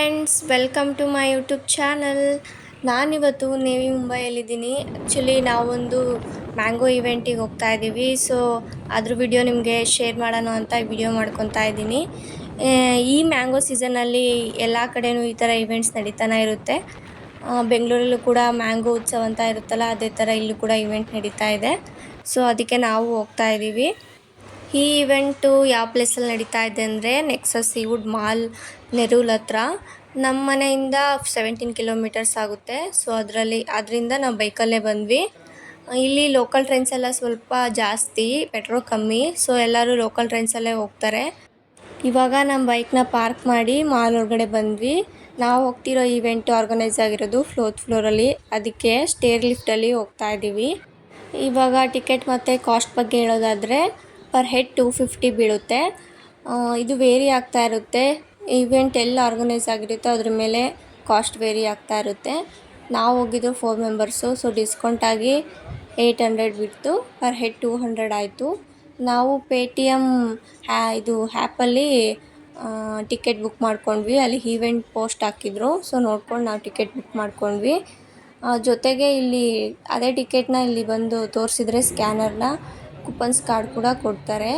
Friends, welcome to my YouTube channel. ನಾನಿವತ್ತು ನೇವಿ ಮುಂಬೈಯಲ್ಲಿದ್ದೀನಿ. Actually ನಾವೊಂದು ಮ್ಯಾಂಗೋ ಇವೆಂಟಿಗೆ ಹೋಗ್ತಾ ಇದ್ದೀವಿ. ಸೊ ಅದ್ರ ವಿಡಿಯೋ ನಿಮಗೆ ಶೇರ್ ಮಾಡೋಣ ಅಂತ ವಿಡಿಯೋ ಮಾಡ್ಕೊತಾ ಇದ್ದೀನಿ. ಈ ಮ್ಯಾಂಗೋ ಸೀಸನಲ್ಲಿ ಎಲ್ಲ ಕಡೆಯೂ ಈ ಥರ ಇವೆಂಟ್ಸ್ ನಡೀತಾನೆ ಇರುತ್ತೆ. ಬೆಂಗಳೂರಲ್ಲೂ ಕೂಡ ಮ್ಯಾಂಗೋ ಉತ್ಸವ ಅಂತ ಇರುತ್ತಲ್ಲ, ಅದೇ ಥರ ಇಲ್ಲೂ ಕೂಡ ಇವೆಂಟ್ ನಡೀತಾ ಇದೆ. ಸೊ ಅದಕ್ಕೆ ನಾವು ಹೋಗ್ತಾ ಇದ್ದೀವಿ. ಈ ಇವೆಂಟು ಯಾವ ಪ್ಲೇಸಲ್ಲಿ ನಡೀತಾ ಇದೆ ಅಂದರೆ ನೆಕ್ಸಸ್ ಸೀವುಡ್ ಮಾಲ್, ನೆರೂಲ್ ಹತ್ರ. ನಮ್ಮ ಮನೆಯಿಂದ 17 ಕಿಲೋಮೀಟರ್ಸ್ ಆಗುತ್ತೆ. ಸೊ ಅದರಿಂದ ನಾವು ಬೈಕಲ್ಲೇ ಬಂದ್ವಿ. ಇಲ್ಲಿ ಲೋಕಲ್ ಟ್ರೈನ್ಸ್ ಎಲ್ಲ ಸ್ವಲ್ಪ ಜಾಸ್ತಿ, ಪೆಟ್ರೋಲ್ ಕಮ್ಮಿ. ಸೊ ಎಲ್ಲರೂ ಲೋಕಲ್ ಟ್ರೈನ್ಸಲ್ಲೇ ಹೋಗ್ತಾರೆ. ಇವಾಗ ನಮ್ಮ ಬೈಕ್ನ ಪಾರ್ಕ್ ಮಾಡಿ ಮಾಲ್ ಒಳಗಡೆ ಬಂದ್ವಿ. ನಾವು ಹೋಗ್ತಿರೋ ಇವೆಂಟ್ ಆರ್ಗನೈಸ್ ಆಗಿರೋದು 4th ಫ್ಲೋರಲ್ಲಿ, ಅದಕ್ಕೆ ಸ್ಟೇರ್ ಲಿಫ್ಟಲ್ಲಿ ಹೋಗ್ತಾ ಇದ್ದೀವಿ. ಇವಾಗ ಟಿಕೆಟ್ ಮತ್ತು ಕಾಸ್ಟ್ ಬಗ್ಗೆ ಹೇಳೋದಾದರೆ ಪರ್ ಹೆಡ್ 250 ಬೀಳುತ್ತೆ. ಇದು ವೇರಿ ಆಗ್ತಾ ಇರುತ್ತೆ. ಇವೆಂಟ್ ಎಲ್ಲ ಆರ್ಗನೈಸ್ ಆಗಿರುತ್ತೋ ಅದ್ರ ಮೇಲೆ ಕಾಸ್ಟ್ ವೇರಿ ಆಗ್ತಾ ಇರುತ್ತೆ. ನಾವು ಹೋಗಿದ್ದು 4 ಮೆಂಬರ್ಸು. ಸೊ ಡಿಸ್ಕೌಂಟಾಗಿ 800 ಬಿಡ್ತು, ಪರ್ ಹೆಡ್ 200 ಆಯಿತು. ನಾವು ಪೇಟಿಎಮ್ ಇದು ಆ್ಯಪಲ್ಲಿ ಟಿಕೆಟ್ ಬುಕ್ ಮಾಡ್ಕೊಂಡ್ವಿ. ಅಲ್ಲಿ ಈವೆಂಟ್ ಪೋಸ್ಟ್ ಹಾಕಿದ್ರು. ಸೊ ನೋಡ್ಕೊಂಡು ನಾವು ಟಿಕೆಟ್ ಬುಕ್ ಮಾಡ್ಕೊಂಡ್ವಿ. ಜೊತೆಗೆ ಇಲ್ಲಿ ಅದೇ ಟಿಕೆಟ್ನ ಇಲ್ಲಿ ಬಂದು ತೋರಿಸಿದ್ರೆ ಸ್ಕ್ಯಾನರ್ನ ಕೂಪನ್ಸ್ ಕಾರ್ಡ್ ಕೂಡ ಕೊಡ್ತಾರೆ.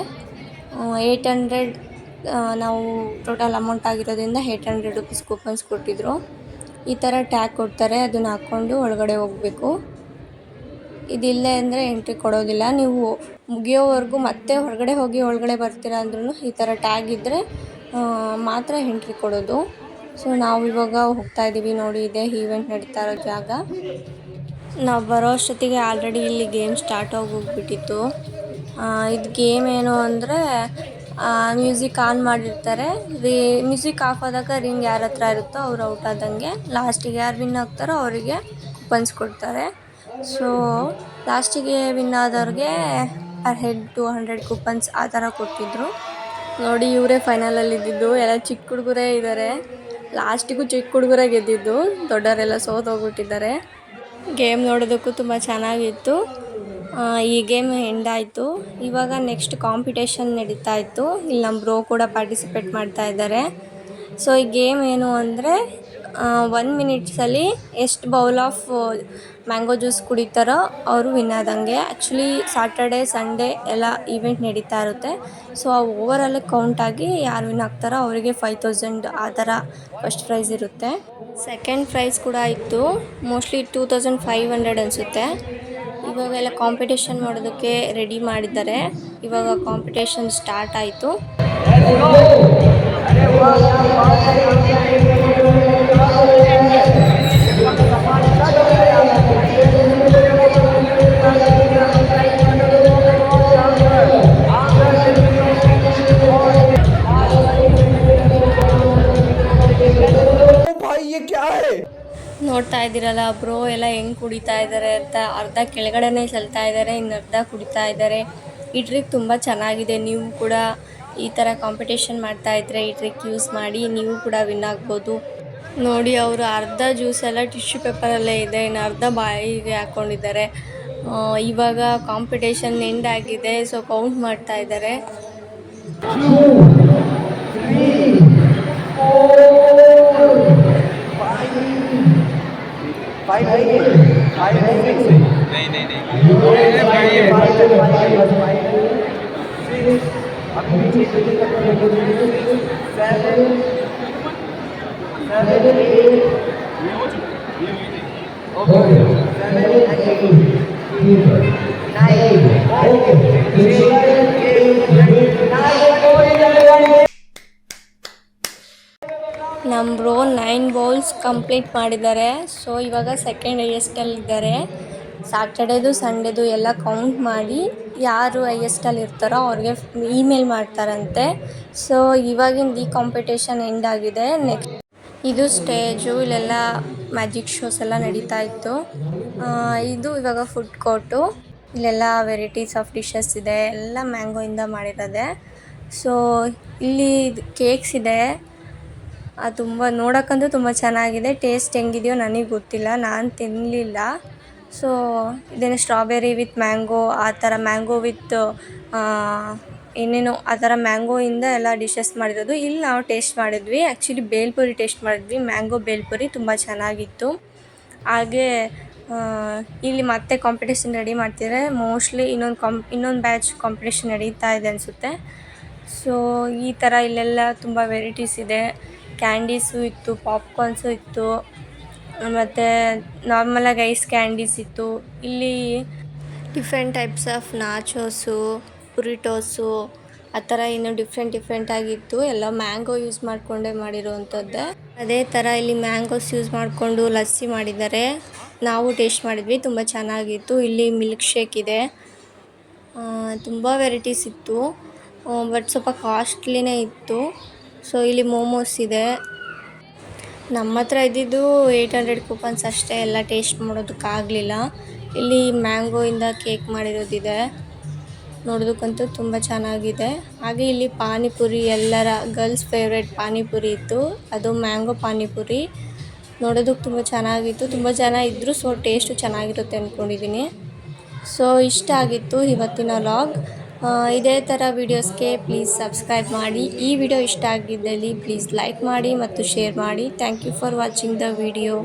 800 ನಾವು ಟೋಟಲ್ ಅಮೌಂಟ್ ಆಗಿರೋದ್ರಿಂದ 800 ರುಪೀಸ್ ಕೂಪನ್ಸ್ ಕೊಟ್ಟಿದ್ರು. ಈ ಥರ ಟ್ಯಾಗ್ ಕೊಡ್ತಾರೆ, ಅದನ್ನು ಹಾಕ್ಕೊಂಡು ಒಳಗಡೆ ಹೋಗಬೇಕು. ಇದಿಲ್ಲ ಅಂದರೆ ಎಂಟ್ರಿ ಕೊಡೋದಿಲ್ಲ. ನೀವು ಮುಗಿಯೋವರೆಗೂ ಮತ್ತೆ ಹೊರಗಡೆ ಹೋಗಿ ಒಳಗಡೆ ಬರ್ತೀರಾ ಅಂದ್ರೂ ಈ ಥರ ಟ್ಯಾಗ್ ಇದ್ದರೆ ಮಾತ್ರ ಎಂಟ್ರಿ ಕೊಡೋದು. ಸೊ ನಾವು ಇವಾಗ ಹೋಗ್ತಾ ಇದ್ದೀವಿ. ನೋಡಿ, ಇದೆ ಈವೆಂಟ್ ನಡೀತಾ ಇರೋ ಜಾಗ. ನಾವು ಬರೋ ಅಷ್ಟೊತ್ತಿಗೆ ಆಲ್ರೆಡಿ ಇಲ್ಲಿ ಗೇಮ್ ಸ್ಟಾರ್ಟ್ ಆಗೋಗ್ಬಿಟ್ಟಿತ್ತು. ಇದು ಗೇಮ್ ಏನು ಅಂದರೆ ಮ್ಯೂಸಿಕ್ ಆನ್ ಮಾಡಿರ್ತಾರೆ. ಮ್ಯೂಸಿಕ್ ಆಫ್ ಆದಾಗ ರಿಂಗ್ ಯಾರ ಹತ್ರ ಇರುತ್ತೋ ಅವ್ರು ಔಟ್ ಆದಂಗೆ. ಲಾಸ್ಟಿಗೆ ಯಾರು ವಿನ್ ಆಗ್ತಾರೋ ಅವರಿಗೆ ಕೂಪನ್ಸ್ ಕೊಡ್ತಾರೆ. ಸೊ ಲಾಸ್ಟಿಗೆ ವಿನ್ ಆದವ್ರಿಗೆ ಪರ್ ಹೆಡ್ 200 ಕೂಪನ್ಸ್ ಆ ಥರ ಕೊಟ್ಟಿದ್ರು. ನೋಡಿ, ಇವರೇ ಫೈನಲಲ್ಲಿ ಇದ್ದಿದ್ದು. ಎಲ್ಲ ಚಿಕ್ಕ ಹುಡುಗರೇ ಇದ್ದಾರೆ. ಲಾಸ್ಟಿಗೂ ಚಿಕ್ಕ ಹುಡುಗರೇ ಗೆದ್ದಿದ್ದು, ದೊಡ್ಡವರೆಲ್ಲ ಸೋತೋಗ್ಬಿಟ್ಟಿದ್ದಾರೆ. ಗೇಮ್ ನೋಡೋದಕ್ಕೂ ತುಂಬ ಚೆನ್ನಾಗಿತ್ತು. ಈ ಗೇಮ್ ಎಂಡ್ ಆಯಿತು. ಇವಾಗ ನೆಕ್ಸ್ಟ್ ಕಾಂಪಿಟೇಷನ್ ನಡೀತಾ ಇತ್ತು. ಇಲ್ಲಿ ನಮ್ಮ ಬ್ರೋ ಕೂಡ ಪಾರ್ಟಿಸಿಪೇಟ್ ಮಾಡ್ತಾ ಇದ್ದಾರೆ. ಸೊ ಈ ಗೇಮ್ ಏನು ಅಂದರೆ 1 ಮಿನಿಟ್ಸಲ್ಲಿ ಎಷ್ಟು ಬೌಲ್ ಆಫ್ ಮ್ಯಾಂಗೋ ಜ್ಯೂಸ್ ಕುಡಿತಾರೋ ಅವರು ವಿನ್ ಆದಂಗೆ. ಆ್ಯಕ್ಚುಲಿ ಸಾಟರ್ಡೆ ಸಂಡೇ ಎಲ್ಲ ಈವೆಂಟ್ ನಡೀತಾ ಇರುತ್ತೆ. ಸೊ ಆ ಓವರಾಲ್ ಕೌಂಟಾಗಿ ಯಾರು ವಿನ್ ಆಗ್ತಾರೋ ಅವರಿಗೆ 5000 ಆ ಥರ ಫಸ್ಟ್ ಪ್ರೈಸ್ ಇರುತ್ತೆ. ಸೆಕೆಂಡ್ ಪ್ರೈಸ್ ಕೂಡ ಇತ್ತು, ಮೋಸ್ಟ್ಲಿ 2500 ಅನಿಸುತ್ತೆ. ಇವಾಗೆಲ್ಲ ಕಾಂಪಿಟೇಷನ್ ಮಾಡೋದಕ್ಕೆ ರೆಡಿ ಮಾಡಿದ್ದಾರೆ. ಇವಾಗ ಕಾಂಪಿಟೇಷನ್ ಸ್ಟಾರ್ಟ್ ಆಯಿತು. ನೋಡ್ತಾ ಇದ್ದೀರಲ್ಲ, ಬ್ರೋ ಎಲ್ಲ ಹೆಂಗೆ ಕುಡಿತಾ ಇದ್ದಾರೆ ಅಂತ. ಅರ್ಧ ಕೆಳಗಡೆನೇ ಚೆಲ್ತಾ ಇದ್ದಾರೆ, ಇನ್ನು ಅರ್ಧ ಕುಡಿತಾ ಇದ್ದಾರೆ. ಈ ಟ್ರಿಕ್ ತುಂಬ ಚೆನ್ನಾಗಿದೆ. ನೀವು ಕೂಡ ಈ ಥರ ಕಾಂಪಿಟೇಷನ್ ಮಾಡ್ತಾಯಿದ್ರೆ ಈ ಟ್ರಿಕ್ ಯೂಸ್ ಮಾಡಿ ನೀವು ಕೂಡ ವಿನ್ ಆಗ್ಬೋದು. ನೋಡಿ, ಅವರು ಅರ್ಧ ಜ್ಯೂಸೆಲ್ಲ ಟಿಶ್ಯೂ ಪೇಪರಲ್ಲೇ ಇದೆ, ಇನ್ನು ಅರ್ಧ ಬಾಯಿಗೆ ಹಾಕ್ಕೊಂಡಿದ್ದಾರೆ. ಇವಾಗ ಕಾಂಪಿಟೇಷನ್ ಎಂಡ್ ಆಗಿದೆ. ಸೊ ಕೌಂಟ್ ಮಾಡ್ತಾ ಇದ್ದಾರೆ. ನಮ್ಮ ಬ್ರೋ 9 ಬೌಲ್ಸ್ ಕಂಪ್ಲೀಟ್ ಮಾಡಿದ್ದಾರೆ. ಸೊ ಇವಾಗ ಸೆಕೆಂಡ್ ಹೈಯೆಸ್ಟಲ್ಲಿದ್ದಾರೆ. ಸಾಟರ್ಡೇದು ಸಂಡೇದು ಎಲ್ಲ ಕೌಂಟ್ ಮಾಡಿ ಯಾರು ಹೈಯೆಸ್ಟಲ್ಲಿ ಇರ್ತಾರೋ ಅವ್ರಿಗೆ ಇಮೇಲ್ ಮಾಡ್ತಾರಂತೆ. ಸೊ ಇವಾಗಿಂದ ಈ ಕಾಂಪಿಟೇಷನ್ ಎಂಡ್ ಆಗಿದೆ. ನೆಕ್ಸ್ಟ್ ಇದು ಸ್ಟೇಜು, ಇಲ್ಲೆಲ್ಲ ಮ್ಯಾಜಿಕ್ ಶೋಸ್ ಎಲ್ಲ ನಡೀತಾ ಇತ್ತು. ಇದು ಇವಾಗ ಫುಡ್ ಕೋರ್ಟು. ಇಲ್ಲೆಲ್ಲ ವೆರೈಟೀಸ್ ಆಫ್ ಡಿಶಸ್ ಇದೆ, ಎಲ್ಲ ಮ್ಯಾಂಗೋಯಿಂದ ಮಾಡಿರೋದೆ. ಸೊ ಇಲ್ಲಿ ಕೇಕ್ಸ್ ಇದೆ, ಅದು ತುಂಬ ನೋಡೋಕ್ಕಂತೂ ತುಂಬ ಚೆನ್ನಾಗಿದೆ. ಟೇಸ್ಟ್ ಹೆಂಗಿದೆಯೋ ನನಗೆ ಗೊತ್ತಿಲ್ಲ, ನಾನು ತಿನ್ನಲಿಲ್ಲ. ಸೊ ಇದೇನು ಸ್ಟ್ರಾಬೆರಿ ವಿತ್ ಮ್ಯಾಂಗೋ ಆ ಥರ, ಮ್ಯಾಂಗೋ ವಿತ್ ಏನೇನೋ ಆ ಥರ ಮ್ಯಾಂಗೋಯಿಂದ ಎಲ್ಲ ಡಿಶಸ್ ಮಾಡಿರೋದು. ಇಲ್ಲಿ ನಾವು ಟೇಸ್ಟ್ ಮಾಡಿದ್ವಿ, ಆ್ಯಕ್ಚುಲಿ ಬೇಲ್ಪುರಿ ಟೇಸ್ಟ್ ಮಾಡಿದ್ವಿ, ಮ್ಯಾಂಗೋ ಬೇಲ್ಪುರಿ ತುಂಬ ಚೆನ್ನಾಗಿತ್ತು. ಹಾಗೆ ಇಲ್ಲಿ ಮತ್ತೆ ಕಾಂಪಿಟೇಷನ್ ರೆಡಿ ಮಾಡ್ತಿದ್ದಾರೆ. ಮೋಸ್ಟ್ಲಿ ಇನ್ನೊಂದು ಬ್ಯಾಚ್ ಕಾಂಪಿಟೇಷನ್ ನಡೀತಾ ಇದೆ ಅನಿಸುತ್ತೆ. ಸೊ ಈ ಥರ ಇಲ್ಲೆಲ್ಲ ತುಂಬ ವೆರೈಟೀಸ್ ಇದೆ. ಕ್ಯಾಂಡೀಸು ಇತ್ತು, ಪಾಪ್ಕಾರ್ನ್ಸು ಇತ್ತು, ಮತ್ತು ನಾರ್ಮಲಾಗಿ ಐಸ್ ಕ್ಯಾಂಡೀಸ್ ಇತ್ತು. ಇಲ್ಲಿ ಡಿಫ್ರೆಂಟ್ ಟೈಪ್ಸ್ ಆಫ್ ನಾಚೋಸು, ಪುರಿಟೋಸು ಆ ಥರ ಇನ್ನೂ ಡಿಫ್ರೆಂಟಾಗಿತ್ತು. ಎಲ್ಲ ಮ್ಯಾಂಗೋ ಯೂಸ್ ಮಾಡಿಕೊಂಡೇ ಮಾಡಿರೋವಂಥದ್ದೇ. ಅದೇ ಥರ ಇಲ್ಲಿ ಮ್ಯಾಂಗೋಸ್ ಯೂಸ್ ಮಾಡಿಕೊಂಡು ಲಸ್ಸಿ ಮಾಡಿದ್ದಾರೆ. ನಾವು ಟೇಸ್ಟ್ ಮಾಡಿದ್ವಿ, ತುಂಬ ಚೆನ್ನಾಗಿತ್ತು. ಇಲ್ಲಿ ಮಿಲ್ಕ್ ಶೇಕ್ ಇದೆ, ತುಂಬ ವೆರೈಟೀಸ್ ಇತ್ತು, ಬಟ್ ಸ್ವಲ್ಪ ಕಾಸ್ಟ್ಲಿನೇ ಇತ್ತು. ಸೊ ಇಲ್ಲಿ ಮೋಮೋಸ್ ಇದೆ. ನಮ್ಮ ಹತ್ರ ಇದ್ದಿದ್ದು 800 ಕೂಪನ್ಸ್ ಅಷ್ಟೇ, ಎಲ್ಲ ಟೇಸ್ಟ್ ಮಾಡೋದಕ್ಕಾಗಲಿಲ್ಲ. ಇಲ್ಲಿ ಮ್ಯಾಂಗೋಯಿಂದ ಕೇಕ್ ಮಾಡಿರೋದಿದೆ, ನೋಡೋದಕ್ಕಂತೂ ತುಂಬ ಚೆನ್ನಾಗಿದೆ. ಹಾಗೆ ಇಲ್ಲಿ ಪಾನಿಪುರಿ, ಎಲ್ಲರ ಗರ್ಲ್ಸ್ ಫೇವ್ರೇಟ್ ಪಾನಿಪುರಿ ಇತ್ತು, ಅದು ಮ್ಯಾಂಗೋ ಪಾನಿಪುರಿ. ನೋಡೋದಕ್ಕೆ ತುಂಬ ಚೆನ್ನಾಗಿತ್ತು, ತುಂಬ ಜನ ಇದ್ದರು, ಸೊ ಟೇಸ್ಟು ಚೆನ್ನಾಗಿರುತ್ತೆ ಅಂದ್ಕೊಂಡಿದ್ದೀನಿ. ಸೊ ಇಷ್ಟ ಆಗಿತ್ತು ಇವತ್ತಿನ ವ್ಲಾಗ್. ಇದೇ ಥರ ವೀಡಿಯೋಸ್ಗೆ ಪ್ಲೀಸ್ ಸಬ್ಸ್ಕ್ರೈಬ್ ಮಾಡಿ. ಈ ವಿಡಿಯೋ ಇಷ್ಟ ಆಗಿದ್ದಲ್ಲಿ ಪ್ಲೀಸ್ ಲೈಕ್ ಮಾಡಿ ಮತ್ತು ಶೇರ್ ಮಾಡಿ. Thank you for watching the video.